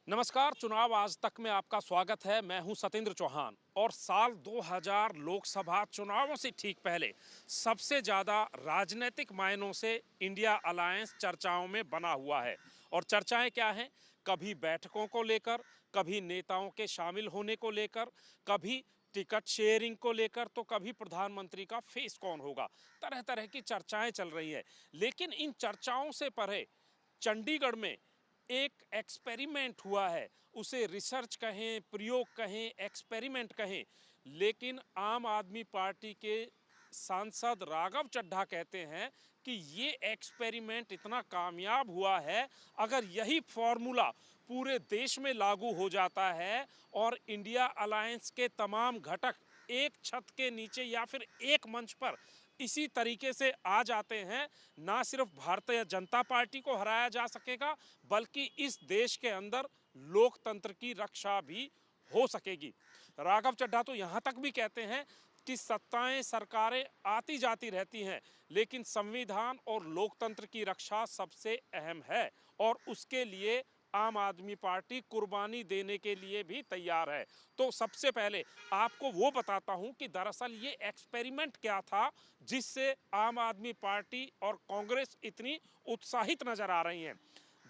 नमस्कार। चुनाव आज तक में आपका स्वागत है। मैं हूं सतेंद्र चौहान और साल 2000 लोकसभा चुनावों से ठीक पहले सबसे ज़्यादा राजनीतिक मायनों से इंडिया अलायंस चर्चाओं में बना हुआ है। और चर्चाएं क्या हैं? कभी बैठकों को लेकर, कभी नेताओं के शामिल होने को लेकर, कभी टिकट शेयरिंग को लेकर, तो कभी प्रधानमंत्री का फेस कौन होगा। तरह तरह की चर्चाएं चल रही है। लेकिन इन चर्चाओं से परे चंडीगढ़ में एक एक्सपेरिमेंट हुआ है। उसे रिसर्च कहें, प्रयोग कहें, एक्सपेरिमेंट कहें, लेकिन आम आदमी पार्टी के सांसद राघव चड्ढा कहते हैं कि ये एक्सपेरिमेंट इतना कामयाब हुआ है, अगर यही फॉर्मूला पूरे देश में लागू हो जाता है और इंडिया अलायंस के तमाम घटक एक छत के नीचे या फिर एक मंच पर इसी तरीके से आ जाते हैं, ना सिर्फ भारतीय जनता पार्टी को हराया जा सकेगा, बल्कि इस देश के अंदर लोकतंत्र की रक्षा भी हो सकेगी। राघव चड्ढा तो यहाँ तक भी कहते हैं कि सत्ताएं, सरकारें आती जाती रहती हैं, लेकिन संविधान और लोकतंत्र की रक्षा सबसे अहम है और उसके लिए आम आदमी पार्टी कुर्बानी देने के लिए भी तैयार है। तो सबसे पहले आपको वो बताता हूं कि दरअसल ये एक्सपेरिमेंट क्या था जिससे आम आदमी पार्टी और कांग्रेस इतनी उत्साहित नजर आ रही हैं।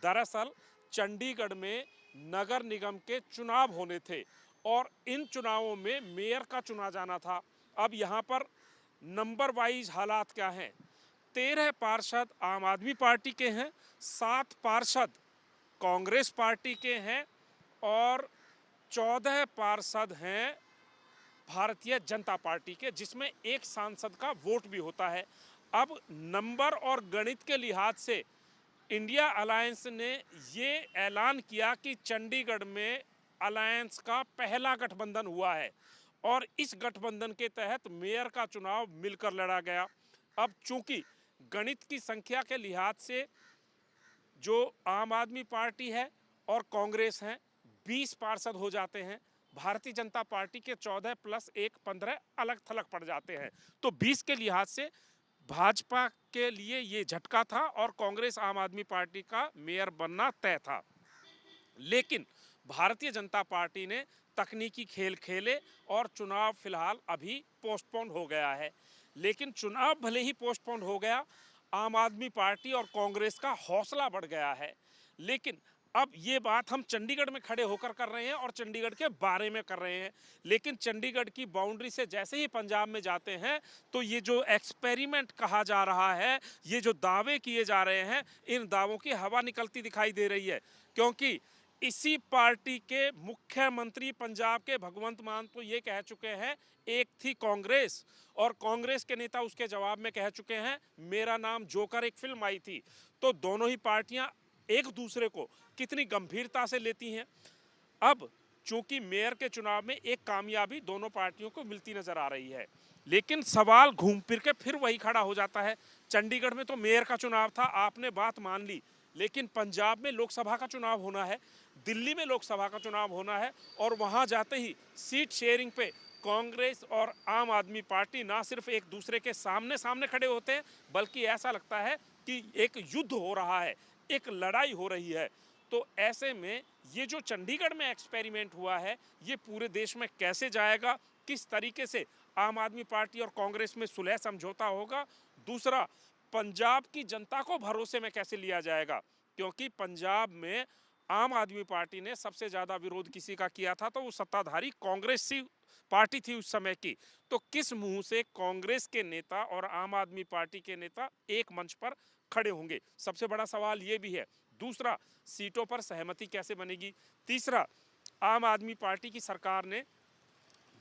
दरअसल चंडीगढ़ में नगर निगम के चुनाव होने थे और इन चुनावों में मेयर का चुना जाना था। अब यहाँ पर नंबर वाइज हालात क्या हैं? 13 पार्षद आम आदमी पार्टी के हैं, 7 पार्षद कांग्रेस पार्टी के हैं और 14 पार्षद हैं भारतीय जनता पार्टी के, जिसमें एक सांसद का वोट भी होता है। अब नंबर और गणित के लिहाज से इंडिया अलायंस ने ये ऐलान किया कि चंडीगढ़ में अलायंस का पहला गठबंधन हुआ है और इस गठबंधन के तहत मेयर का चुनाव मिलकर लड़ा गया। अब चूंकि गणित की संख्या के लिहाज से जो आम आदमी पार्टी है और कांग्रेस हैं 20 पार्षद हो जाते हैं, भारतीय जनता पार्टी के 14 प्लस 1 15 अलग थलग पड़ जाते हैं। तो 20 के लिहाज से भाजपा के लिए ये झटका था और कांग्रेस आम आदमी पार्टी का मेयर बनना तय था। लेकिन भारतीय जनता पार्टी ने तकनीकी खेल खेले और चुनाव फिलहाल अभी पोस्टपोन हो गया है। लेकिन चुनाव भले ही पोस्टपोन हो गया, आम आदमी पार्टी और कांग्रेस का हौसला बढ़ गया है। लेकिन अब ये बात हम चंडीगढ़ में खड़े होकर कर रहे हैं और चंडीगढ़ के बारे में कर रहे हैं, लेकिन चंडीगढ़ की बाउंड्री से जैसे ही पंजाब में जाते हैं तो ये जो एक्सपेरिमेंट कहा जा रहा है, ये जो दावे किए जा रहे हैं, इन दावों की हवा निकलती दिखाई दे रही है। क्योंकि इसी पार्टी के मुख्यमंत्री पंजाब के भगवंत मान तो ये कह चुके हैं, एक थी कांग्रेस और कांग्रेस के नेता उसके जवाब में कह चुके हैं मेरा नाम जोकर, एक फिल्म आई थी। तो दोनों ही पार्टियां एक दूसरे को कितनी गंभीरता से लेती हैं। अब चूंकि मेयर के चुनाव में एक कामयाबी दोनों पार्टियों को मिलती नजर आ रही है, लेकिन सवाल घूम फिर के फिर वही खड़ा हो जाता है। चंडीगढ़ में तो मेयर का चुनाव था, आपने बात मान ली, लेकिन पंजाब में लोकसभा का चुनाव होना है, दिल्ली में लोकसभा का चुनाव होना है और वहां जाते ही सीट शेयरिंग पे कांग्रेस और आम आदमी पार्टी ना सिर्फ एक दूसरे के सामने सामने खड़े होते हैं, बल्कि ऐसा लगता है कि एक युद्ध हो रहा है, एक लड़ाई हो रही है। तो ऐसे में ये जो चंडीगढ़ में एक्सपेरिमेंट हुआ है, ये पूरे देश में कैसे जाएगा, किस तरीके से आम आदमी पार्टी और कांग्रेस में सुलह समझौता होगा, दूसरा पंजाब की जनता को भरोसे में कैसे लिया जाएगा। क्योंकि पंजाब में आम आदमी पार्टी ने सबसे ज्यादा विरोध किसी का किया था तो वो सत्ताधारी कांग्रेस पार्टी थी उस समय की। तो किस मुंह से कांग्रेस के नेता और आम आदमी पार्टी के नेता एक मंच पर खड़े होंगे, सबसे बड़ा सवाल ये भी है। दूसरा, सीटों पर सहमति कैसे बनेगी। तीसरा, आम आदमी पार्टी की सरकार ने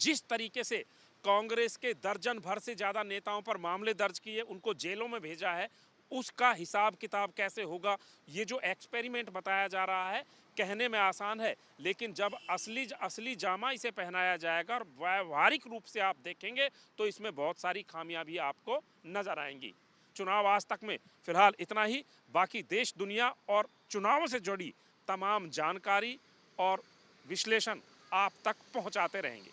जिस तरीके से कांग्रेस के दर्जन भर से ज्यादा नेताओं पर मामले दर्ज किए, उनको जेलों में भेजा है, उसका हिसाब किताब कैसे होगा। ये जो एक्सपेरिमेंट बताया जा रहा है कहने में आसान है, लेकिन जब असली जामा इसे पहनाया जाएगा और व्यावहारिक रूप से आप देखेंगे तो इसमें बहुत सारी खामियां भी आपको नजर आएंगी। चुनाव आज तक में फिलहाल इतना ही। बाकी देश दुनिया और चुनावों से जुड़ी तमाम जानकारी और विश्लेषण आप तक पहुंचाते रहेंगे।